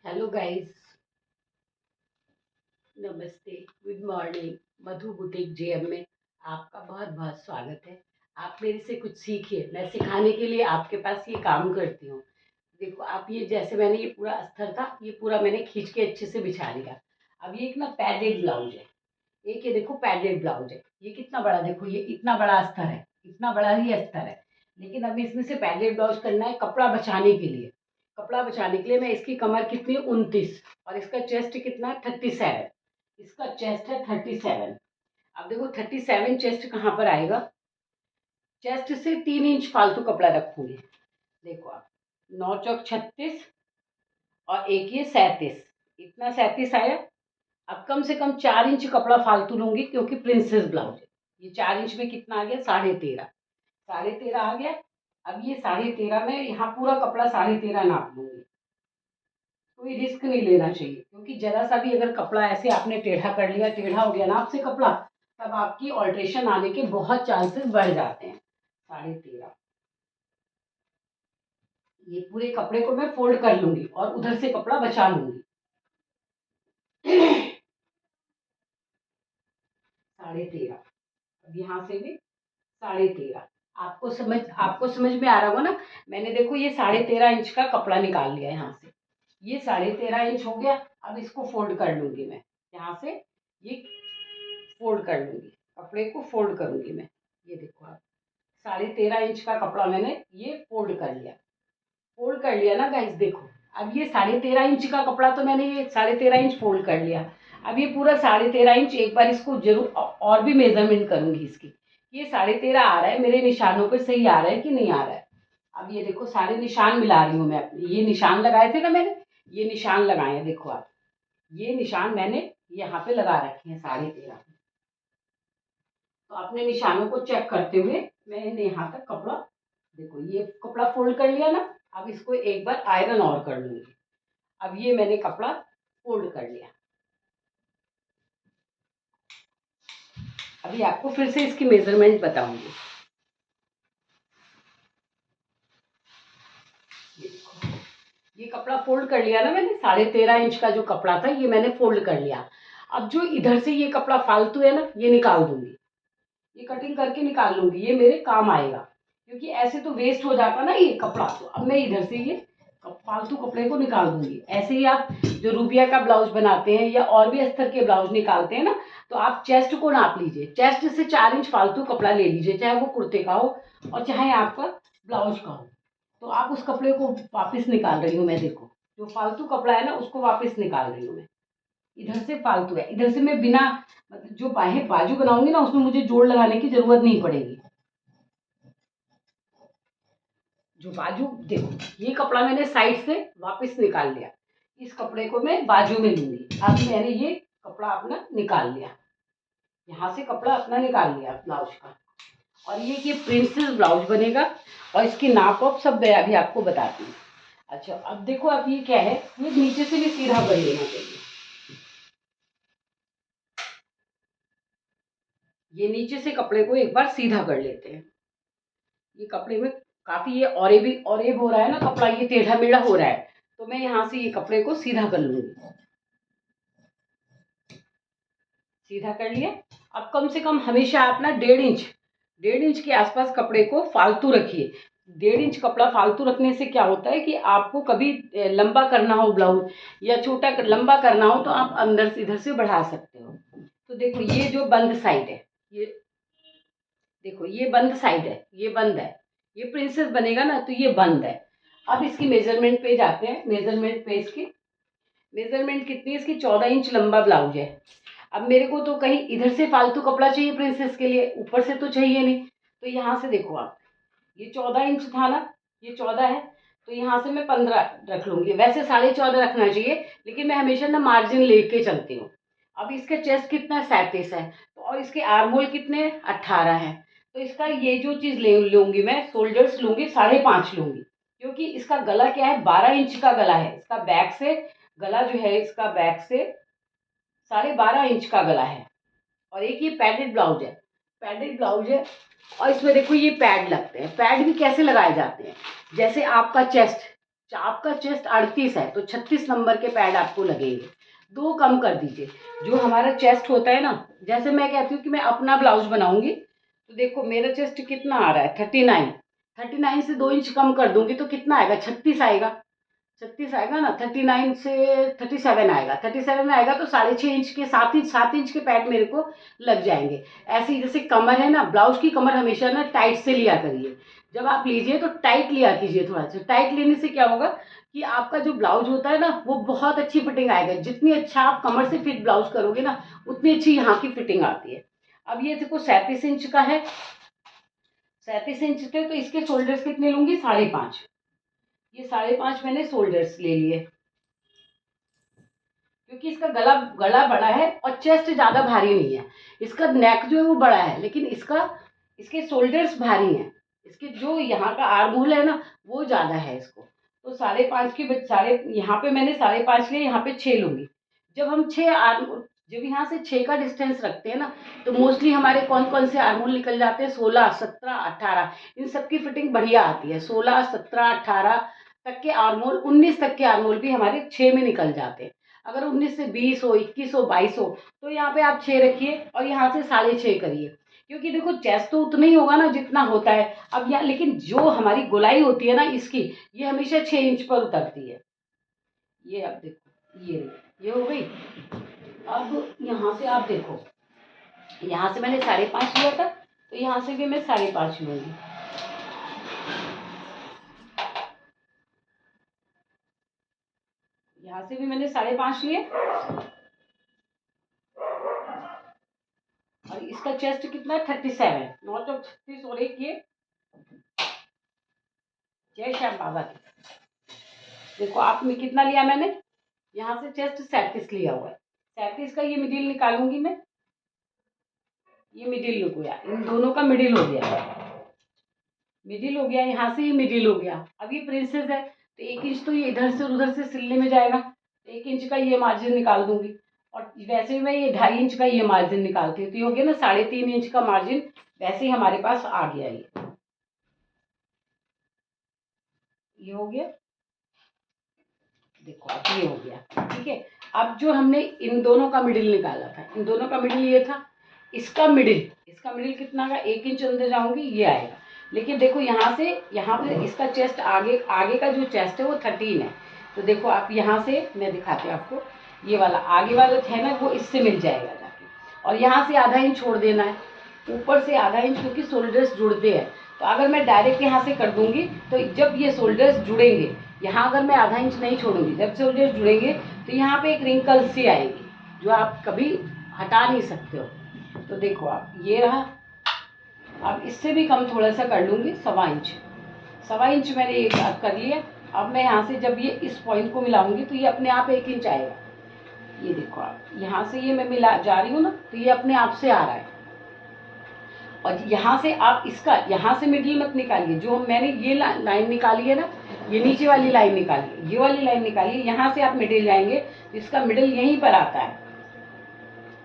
Hello guys, नमस्ते, good morning. मधु boutique JM में आपका बहुत बहुत स्वागत है। आप मेरे से कुछ सीखिए। मैं सिखाने के लिए आपके पास ये काम करती हूँ। देखो, आप ये जैसे मैंने ये पूरा अस्तर था, ये पूरा मैंने खींच के अच्छे से बिछा लिया। अब ये एक ना पैडेड ब्लाउज है। एक ये देखो पैडेड ब्लाउज है। ये कितना बड़ा, देखो ये इतना बड़ा अस्तर है, इतना बड़ा ही अस्तर है। लेकिन अब इसमें से पैडेड ब्लाउज करना है कपड़ा बचाने के लिए। कपड़ा बचाने के लिए मैं इसकी कमर कितनी 29 और इसका चेस्ट कितना है 37। इसका चेस्ट है 37। अब देखो 37 चेस्ट कहाँ पर आएगा। चेस्ट से 3 इंच फालतू कपड़ा रखूंगी। देखो आप, 9 चौक 36 और एक ये 37, इतना 37 आया। अब कम से कम 4 इंच कपड़ा फालतू लूंगी क्योंकि प्रिंसेस ब्लाउज है। ये 4 इंच में कितना आ गया, 13.5। 13.5 आ गया। अब ये 13.5 में यहाँ पूरा कपड़ा 13.5 नाप लूंगी। कोई रिस्क नहीं लेना चाहिए क्योंकि जरा सा भी अगर कपड़ा ऐसे आपने टेढ़ा कर लिया, टेढ़ा हो गया ना आपसे कपड़ा, तब आपकी ऑल्ट्रेशन आने के बहुत चांसेस बढ़ जाते हैं। 13.5, ये पूरे कपड़े को मैं फोल्ड कर लूंगी और उधर से कपड़ा बचा लूंगी। 13.5। अब यहाँ से भी 13.5। आपको समझ में आ रहा होगा ना। मैंने देखो ये 13.5 इंच का कपड़ा निकाल लिया यहाँ से। ये 13.5 इंच हो गया। अब इसको फोल्ड कर लूंगी मैं यहाँ से। ये फोल्ड कर लूंगी, कपड़े को फोल्ड करूंगी मैं। ये देखो आप, 13.5 इंच का कपड़ा मैंने ये फोल्ड कर लिया। फोल्ड कर लिया ना गाइस, देखो। अब ये 13.5 इंच का कपड़ा तो मैंने ये 13.5 इंच फोल्ड कर लिया। अब ये पूरा 13.5 इंच एक बार इसको जरूर और भी मेजरमेंट करूंगी इसकी। ये 13.5 आ रहा है मेरे निशानों पे, सही आ रहा है कि नहीं आ रहा है। अब ये देखो सारे निशान मिला रही हूँ मैं अपने। ये निशान लगाए थे ना मैंने, ये निशान लगाए हैं, देखो आप। ये निशान मैंने यहाँ पे लगा रखे हैं 13.5। तो अपने निशानों को चेक करते हुए मैंने यहाँ तक कपड़ा, देखो ये कपड़ा फोल्ड कर लिया ना। अब इसको एक बार आयरन और कर लूंगी। अब ये मैंने कपड़ा फोल्ड कर लिया। अभी आपको फिर से इसकी मेजरमेंट बताऊंगी। ये देखो, ये कपड़ा फोल्ड कर लिया ना मैंने। 13.5 इंच का जो कपड़ा था ये मैंने फोल्ड कर लिया। अब जो इधर से ये कपड़ा फालतू है ना, ये निकाल दूंगी। ये कटिंग करके निकाल लूंगी, ये मेरे काम आएगा। क्योंकि ऐसे तो वेस्ट हो जाता ना ये कपड़ा। तो अब मैं इधर से ये फालतू कपड़े को निकाल दूंगी। ऐसे ही आप जो रूबिया का ब्लाउज बनाते हैं या और भी अस्तर के ब्लाउज निकालते हैं ना, तो आप चेस्ट को नाप लीजिए। चेस्ट से 4 इंच फालतू कपड़ा ले लीजिए, चाहे वो कुर्ते का हो और चाहे आपका ब्लाउज का हो। तो आप उस कपड़े को वापस निकाल रही हूँ मैं, देखो। जो फालतू कपड़ा है ना उसको वापस निकाल रही हूँ मैं। इधर से फालतू है, इधर से मैं बिना मतलब जो बाहें बाजू बनाऊंगी ना उसमें मुझे जोड़ लगाने की जरूरत नहीं पड़ेगी। जो बाजू, देखो ये कपड़ा मैंने साइड से वापस निकाल लिया। इस कपड़े को मैं बाजू में लूंगी। अब मैंने ये कपड़ा अपना निकाल लिया, यहाँ से कपड़ा अपना निकाल लिया ब्लाउज का। और ये प्रिंसेस ब्लाउज बनेगा। और इसकी नाप वाप सब मैं अभी आपको बताती हूँ। अच्छा, अब देखो, अब ये क्या है, ये नीचे से भी सीधा कर लेना चाहिए। ये नीचे से कपड़े को एक बार सीधा कर लेते हैं। ये कपड़े में काफी ये ऑरेब हो रहा है ना कपड़ा, ये टेढ़ा मेढ़ा हो रहा है। तो मैं यहाँ से ये कपड़े को सीधा कर लूंगी। सीधा कर लिया। अब कम से कम हमेशा आप ना 1.5 इंच के आसपास कपड़े को फालतू रखिए। 1.5 इंच कपड़ा फालतू रखने से क्या होता है कि आपको कभी लंबा करना हो ब्लाउज या छोटा लंबा करना हो तो आप अंदर से इधर से बढ़ा सकते हो। तो देखो ये जो बंद साइड है, ये देखो ये बंद साइड है, ये बंद है। ये प्रिंसेस बनेगा ना तो ये बंद है। अब इसकी मेजरमेंट पे जाते हैं। मेजरमेंट पे इसकी मेजरमेंट कितनी है, इसकी 14 इंच लंबा ब्लाउज है। अब मेरे को तो कहीं इधर से फालतू कपड़ा चाहिए प्रिंसेस के लिए, ऊपर से तो चाहिए नहीं। तो यहाँ से देखो आप, ये 14 इंच था ना, ये 14 है। तो यहाँ से मैं 15 रख लूंगी। वैसे 14.5 रखना चाहिए, लेकिन मैं हमेशा ना मार्जिन लेके चलती हूँ। अब इसका चेस्ट कितना 37 है, तो और इसके आर्मोल कितने 18 है। तो इसका ये जो चीज ले लूंगी मैं, शोल्डर्स लूंगी 5.5 लूंगी। क्योंकि इसका गला क्या है, 12 इंच का गला है इसका। बैक से गला जो है इसका, बैक से 12.5 इंच का गला है। और एक ये पैडेड ब्लाउज है, पैडेड ब्लाउज है। और इसमें देखो ये पैड लगते हैं। पैड भी कैसे लगाए जाते हैं, जैसे आपका चेस्ट आपका चेस्ट 38 है तो 36 नंबर के पैड आपको लगेंगे, 2 कम कर दीजिए। जो हमारा चेस्ट होता है ना, जैसे मैं कहती हूँ कि मैं अपना ब्लाउज बनाऊंगी तो देखो मेरा चेस्ट कितना आ रहा है 39, 39 से 2 इंच कम कर दूंगी तो कितना आएगा 36 आएगा, 36 आएगा ना, 39 से 37 आएगा, 37 आएगा तो 6.5 इंच के 7 इंच के पैड मेरे को लग जाएंगे। ऐसे ही जैसे कमर है ना, ब्लाउज की कमर हमेशा ना टाइट से लिया करिए, जब आप लीजिए तो टाइट लिया कीजिए, थोड़ा सा टाइट लेने से क्या होगा कि आपका जो ब्लाउज होता है ना वो बहुत अच्छी फिटिंग आएगा। जितनी अच्छा आप कमर से फिट ब्लाउज करोगे ना उतनी अच्छी यहाँ की फिटिंग आती है। अब ये देखो 37 इंच का है, 37 इंच थे तो इसके शोल्डर्स कितने लूंगी 5.5, ये 5.5 मैंने शोल्डर्स ले लिए क्योंकि इसका गला गला बड़ा है और चेस्ट ज्यादा भारी नहीं है। इसका नेक जो है वो बड़ा है लेकिन इसके शोल्डर्स भारी हैं। इसके जो यहाँ का आर्म होल है ना वो ज्यादा है इसको, तो 5.5 के साढ़े यहाँ पे मैंने 5.5 लिए, यहाँ पे 6 लूंगी। जब हम 6 आर्म जब यहाँ से 6 का डिस्टेंस रखते हैं ना तो मोस्टली हमारे कौन कौन से आर्म होल निकल जाते हैं 16, 17, 18, इन सबकी फिटिंग बढ़िया आती है। 16, 17, 18 तक के आर्म होल, 19 तक के आर्म होल भी हमारे 6 में निकल जाते हैं। अगर 19 से 20 हो, 21 हो, 22 हो तो यहाँ पे आप 6 रखिए और यहाँ से 6.5 करिए, क्योंकि देखो चेस्ट तो उतना ही होगा ना जितना होता है। अब यहाँ लेकिन जो हमारी गोलाई होती है ना इसकी, ये हमेशा 6 इंच पर उतरती है। ये अब देखो ये हो गई। अब यहाँ से आप देखो, यहाँ से मैंने 5.5 लिया था तो यहाँ से भी मैं 5.5 लूंगी। यहाँ से भी मैंने 5.5 लिए और इसका चेस्ट कितना है 37, 9 चौक 36 और एक ये जय श्याम बाबा की। देखो आप में कितना लिया मैंने, यहाँ से चेस्ट 37 लिया हुआ है, 37 का ये मिडिल निकालूंगी मैं, ये मिडिल हो गया, इन दोनों का मिडिल हो गया, मिडिल हो गया, यहाँ से ये मिडिल हो गया। अब ये प्रिंसेस है तो 1 इंच तो ये इधर से उधर से सिलने में जाएगा, 1 इंच का ये मार्जिन निकाल दूंगी। और वैसे भी मैं ये 2.5 इंच का ये मार्जिन निकालती हूँ तो ये हो गया ना 3.5 इंच का मार्जिन, वैसे ही हमारे पास आ गया ये हो गया। देखो अब ये हो गया ठीक है। अब जो हमने इन दोनों का मिडिल निकाला था, इन दोनों का मिडिल ये था, इसका मिडिल कितना का 1 इंच अंदर जाऊंगी ये आएगा। लेकिन देखो यहाँ पे इसका चेस्ट आगे आगे का जो चेस्ट है वो 13 है, तो देखो आप यहाँ से मैं दिखाती हूँ आपको, ये वाला आगे वाला है ना वो इससे मिल जाएगा जाके, और यहाँ से आधा इंच छोड़ देना है, ऊपर से आधा इंच, क्योंकि शोल्डर्स जुड़ते हैं। तो अगर मैं डायरेक्ट यहाँ से कर दूंगी तो जब ये शोल्डर्स जुड़ेंगे, यहाँ अगर मैं आधा इंच नहीं छोड़ूंगी, जब शोल्डर्स जुड़ेंगे तो यहाँ पे एक रिंकल सी आएगी जो आप कभी हटा नहीं सकते हो। तो देखो आप ये रहा, अब इससे भी कम थोड़ा सा कर लूंगी, 1.25 इंच मैंने एक कर लिया। अब मैं यहाँ से जब ये इस पॉइंट को मिलाऊंगी तो ये अपने आप 1 इंच आएगा। ये देखो आप यहाँ से ये मैं मिला जा रही हूँ ना तो ये अपने आप से आ रहा है। और यहाँ से आप इसका यहाँ से मिडिल मत निकालिए, जो मैंने ये लाइन निकाली है ना, ये नीचे वाली लाइन निकालिए, ये वाली लाइन निकालिए, यहाँ से आप मिडिल जाएंगे तो इसका मिडिल यहीं पर आता है।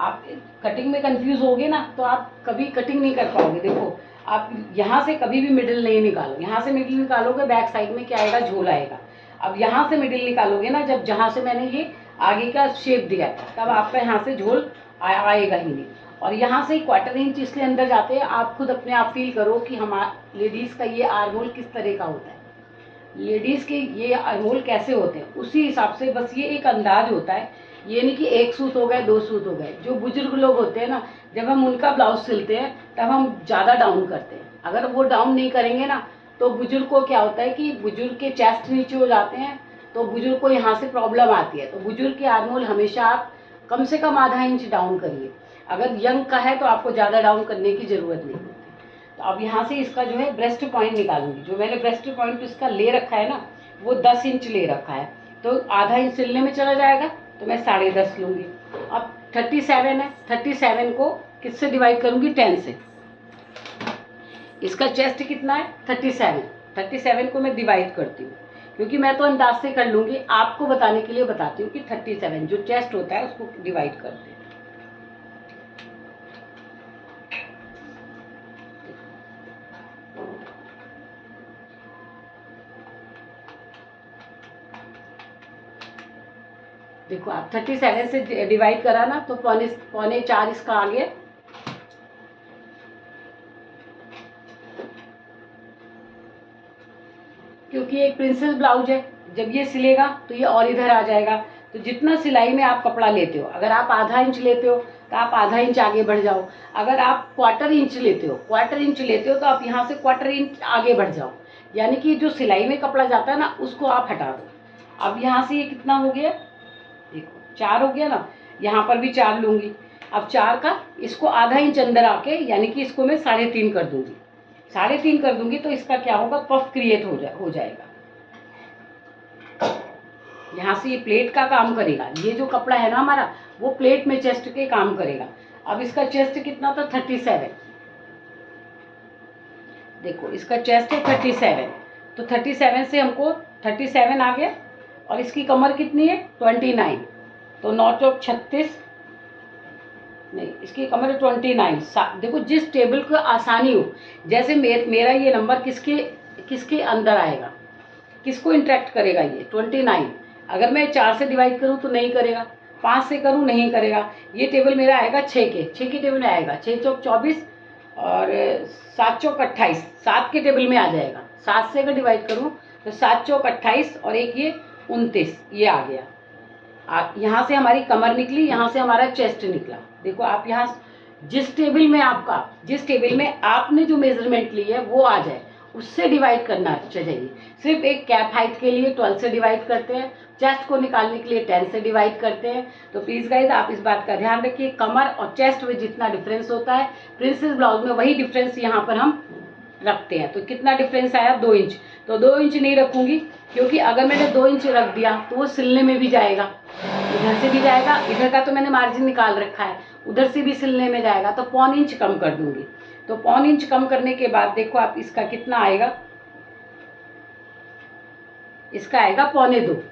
आप कटिंग में कंफ्यूज होगे ना तो आप कभी कटिंग नहीं कर पाओगे। देखो आप यहाँ से कभी भी मिडिल नहीं निकालो, यहाँ से मिडिल निकालोगे बैक साइड में क्या आएगा, झोल आएगा। अब यहाँ से मिडिल निकालोगे ना, जब जहाँ से मैंने ये आगे का शेप दिया था तब आपका यहाँ से झोल आएगा ही नहीं। और यहाँ से 1/4 इंच इसलिए अंदर जाते हैं, आप खुद अपने आप फील करो कि हमारे लेडीज़ का ये आर्म होल किस तरह का होता है, लेडीज़ के ये आर्म होल कैसे होते हैं, उसी हिसाब से बस ये एक अंदाज होता है। ये नहीं कि 1 सूत हो गए 2 सूत हो गए। जो बुजुर्ग लोग होते हैं ना, जब हम उनका ब्लाउज सिलते हैं तब हम ज़्यादा डाउन करते हैं, अगर वो डाउन नहीं करेंगे ना तो बुजुर्ग को क्या होता है कि बुजुर्ग के चेस्ट नीचे हो जाते हैं, तो बुजुर्ग को यहाँ से प्रॉब्लम आती है। तो बुजुर्ग के आर्म होल हमेशा आप कम से कम आधा इंच डाउन करिए, अगर यंग का है तो आपको ज़्यादा डाउन करने की ज़रूरत नहीं होती। तो अब यहाँ से इसका जो है ब्रेस्ट पॉइंट निकालूंगी, जो मैंने ब्रेस्ट पॉइंट इसका ले रखा है ना वो 10 इंच ले रखा है, तो आधा इंच सिलने में चला जाएगा तो मैं 10.5 लूँगी। अब 37 है, 37 को किससे डिवाइड करूँगी 10 से। इसका चेस्ट कितना है 37 को मैं डिवाइड करती हूँ, क्योंकि मैं तो अंदाज से कर लूँगी, आपको बताने के लिए बताती हूँ कि 37 जो चेस्ट होता है उसको डिवाइड करते हैं। देखो आप 37 से डिवाइड करा ना तो पौने पौने 4 इसका आ गया। क्योंकि एक प्रिंसेस ब्लाउज है, जब ये सिलेगा तो ये और इधर आ जाएगा। तो जितना सिलाई में आप कपड़ा लेते हो, अगर आप आधा इंच लेते हो तो आप आधा इंच आगे बढ़ जाओ। अगर आप क्वार्टर इंच लेते हो तो आप यहाँ से क्वार्टर इंच आगे बढ़ जाओ। यानी कि जो सिलाई में कपड़ा जाता है ना, उसको आप हटा दो। अब यहाँ से ये कितना हो गया, देखो 4 हो गया ना, यहाँ पर भी 4 लूँगी। अब 4 का इसको आधा इंच अंदर आके, यानी कि इसको मैं 3.5 कर दूँगी। 3.5 कर दूंगी तो इसका क्या होगा, पफ क्रिएट हो जाएगा। यहाँ से ये प्लेट का काम करेगा। ये जो कपड़ा है ना हमारा, वो प्लेट में चेस्ट के काम करेगा। अब इसका चेस्ट कितना था, 37। देखो इसका चेस्ट है 37, तो 37 से हमको 37 आ गया। और इसकी कमर कितनी है, 29। तो 9 चौक 36, नहीं इसकी कमर है 29। देखो जिस टेबल को आसानी हो, जैसे मेरा ये नंबर किसके किसके अंदर आएगा, किसको इंटरेक्ट करेगा, ये 29। अगर मैं 4 से डिवाइड करूँ तो नहीं करेगा, 5 से करूँ नहीं करेगा। ये टेबल मेरा आएगा 6 के टेबल में आएगा। 6 चौक 24 और 7 चौक 28, 7 के टेबल में आ जाएगा। 7 से अगर डिवाइड करूँ तो 7 चौक 28 और एक ये 29, ये आ गया। यहाँ से हमारी कमर निकली, यहाँ से हमारा चेस्ट निकला। देखो आप यहाँ जिस टेबल में आपने जो मेजरमेंट ली है वो आ जाए, उससे डिवाइड करना चाहिए। सिर्फ एक कैप हाइट के लिए 12 से डिवाइड करते हैं, चेस्ट को निकालने के लिए 10 से डिवाइड करते हैं। तो प्लीज़ गाइज आप इस बात का ध्यान रखिए, कमर और चेस्ट में जितना डिफरेंस होता है, प्रिंसेस ब्लाउज में वही डिफरेंस यहाँ पर हम रखते हैं। तो कितना डिफरेंस आया, 2 इंच। तो 2 इंच नहीं रखूंगी, क्योंकि अगर मैंने 2 इंच रख दिया तो वो सिलने में भी जाएगा, इधर से भी जाएगा, इधर का तो मैंने मार्जिन निकाल रखा है, उधर से भी सिलने में जाएगा। तो 1.25 इंच कम कर दूंगी। तो 1.25 इंच कम करने के बाद देखो आप इसका कितना आएगा, इसका आएगा 1.25,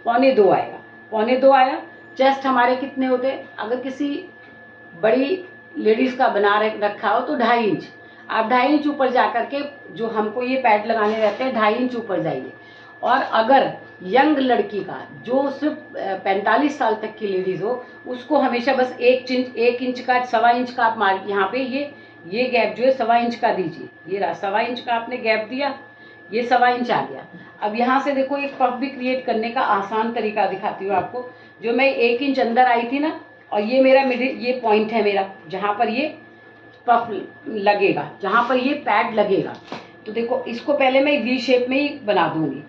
1.25 आएगा, 1.25 आया। चेस्ट हमारे कितने होते हैं, अगर किसी बड़ी लेडीज का बना रखा हो तो 2.5 इंच। आप 2.5 इंच ऊपर जा करके, जो हमको ये पैड लगाने रहते हैं, 2.5 इंच ऊपर जाइए। और अगर यंग लड़की का, जो सिर्फ 45 साल तक की लेडीज हो, उसको हमेशा बस 1 इंच का, 1.25 इंच का आप मार, यहाँ पे ये गैप जो है 1.25 इंच का दीजिए। ये रहा 1.25 इंच का आपने गैप दिया, ये 1.25 इंच आ गया। अब यहाँ से देखो एक पफ भी क्रिएट करने का आसान तरीका दिखाती हूँ आपको। जो मैं 1 इंच अंदर आई थी ना, और ये मेरा मिडिल, ये पॉइंट है मेरा, जहाँ पर ये पफ लगेगा, जहाँ पर ये पैड लगेगा। तो देखो इसको पहले मैं वी शेप में ही बना दूंगी,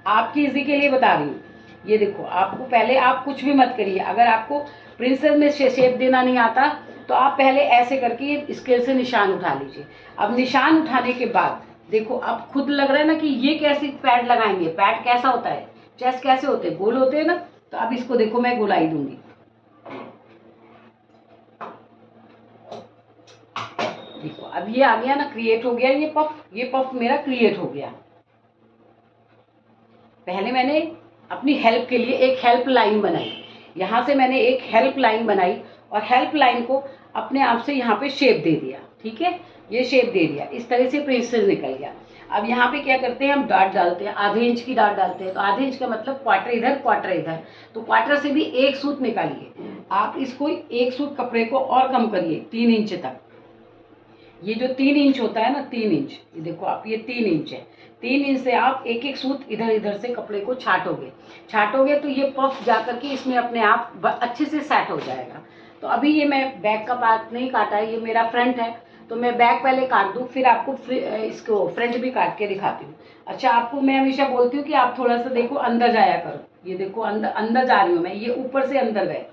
आपकी इजी के लिए बता रही हूँ। ये देखो, आपको पहले, आप कुछ भी मत करिए। अगर आपको प्रिंसेस में शेप देना नहीं आता तो आप पहले ऐसे करके स्केल से निशान उठा लीजिए। अब निशान उठाने के बाद देखो, अब खुद लग रहा है ना कि ये कैसे पैड लगाएंगे, पैड कैसा होता है, चेस्ट कैसे होते हैं, गोल होते हैं ना। तो अब इसको देखो मैं गोलाई दूंगी। देखो अब ये आ गया ना, क्रिएट हो गया ये पफ मेरा क्रिएट हो गया। पहले मैंने अपनी हेल्प के लिए एक हेल्प लाइन बनाई, यहाँ से मैंने एक हेल्प लाइन बनाई और हेल्प लाइन को अपने आप से यहाँ पे शेप दे दिया। ठीक है, ये शेप दे दिया, इस तरह से प्रिंसेस निकल गया। अब यहाँ पे क्या करते हैं, हम डाट डालते हैं, आधे इंच की डाट डालते हैं। तो आधे इंच का मतलब क्वार्टर इधर क्वार्टर इधर, तो क्वार्टर से भी एक सूत निकालिए। आप इसको एक सूत कपड़े को और कम करिए 3 इंच तक। ये जो 3 इंच होता है ना, 3 इंच, ये देखो आप, ये 3 इंच है। 3 इंच से आप एक एक सूत इधर इधर से कपड़े को छाटोगे तो ये पफ जा करके इसमें अपने आप अच्छे से सेट हो जाएगा। तो अभी ये मैं बैक का पार्ट नहीं काटा है, ये मेरा फ्रंट है, तो मैं बैक पहले काट दूँ, फिर आपको इसको फ्रंट भी काट के दिखाती हूँ। अच्छा, आपको मैं हमेशा बोलती हूँ कि आप थोड़ा सा देखो अंदर जाया करो। ये देखो अंदर जा रही हूँ मैं, ये ऊपर से अंदर गए।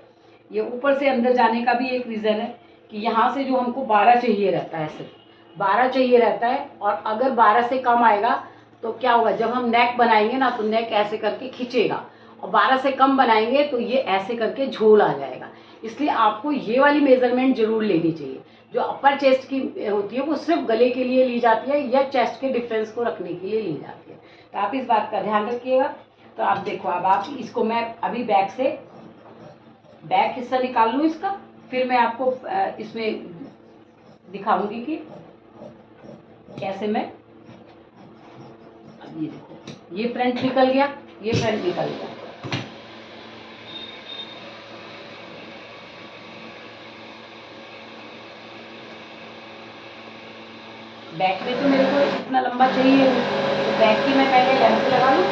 ये ऊपर से अंदर जाने का भी एक रीज़न है कि यहाँ से जो हमको 12 चाहिए रहता है, सिर्फ 12 चाहिए रहता है। और अगर 12 से कम आएगा तो क्या होगा, जब हम नेक बनाएंगे ना तो नेक ऐसे करके खींचेगा, और 12 से कम बनाएंगे तो ये ऐसे करके झोल आ जाएगा। इसलिए आपको ये वाली मेजरमेंट जरूर लेनी चाहिए। जो अपर चेस्ट की होती है वो सिर्फ गले के लिए ली जाती है या चेस्ट के डिफरेंस को रखने के लिए ली जाती है। तो आप इस बात का ध्यान रखिएगा। तो आप देखो, अब आप इसको, मैं अभी बैक हिस्सा निकाल लूँ इसका, फिर मैं आपको इसमें दिखाऊंगी कि कैसे मैं, अब ये देखो, ये फ्रंट निकल गया, ये फ्रंट निकल गया। बैक में तो मेरे को इतना लंबा चाहिए नहीं, तो बैक की मैं पहले लेंथ लगा लूँ।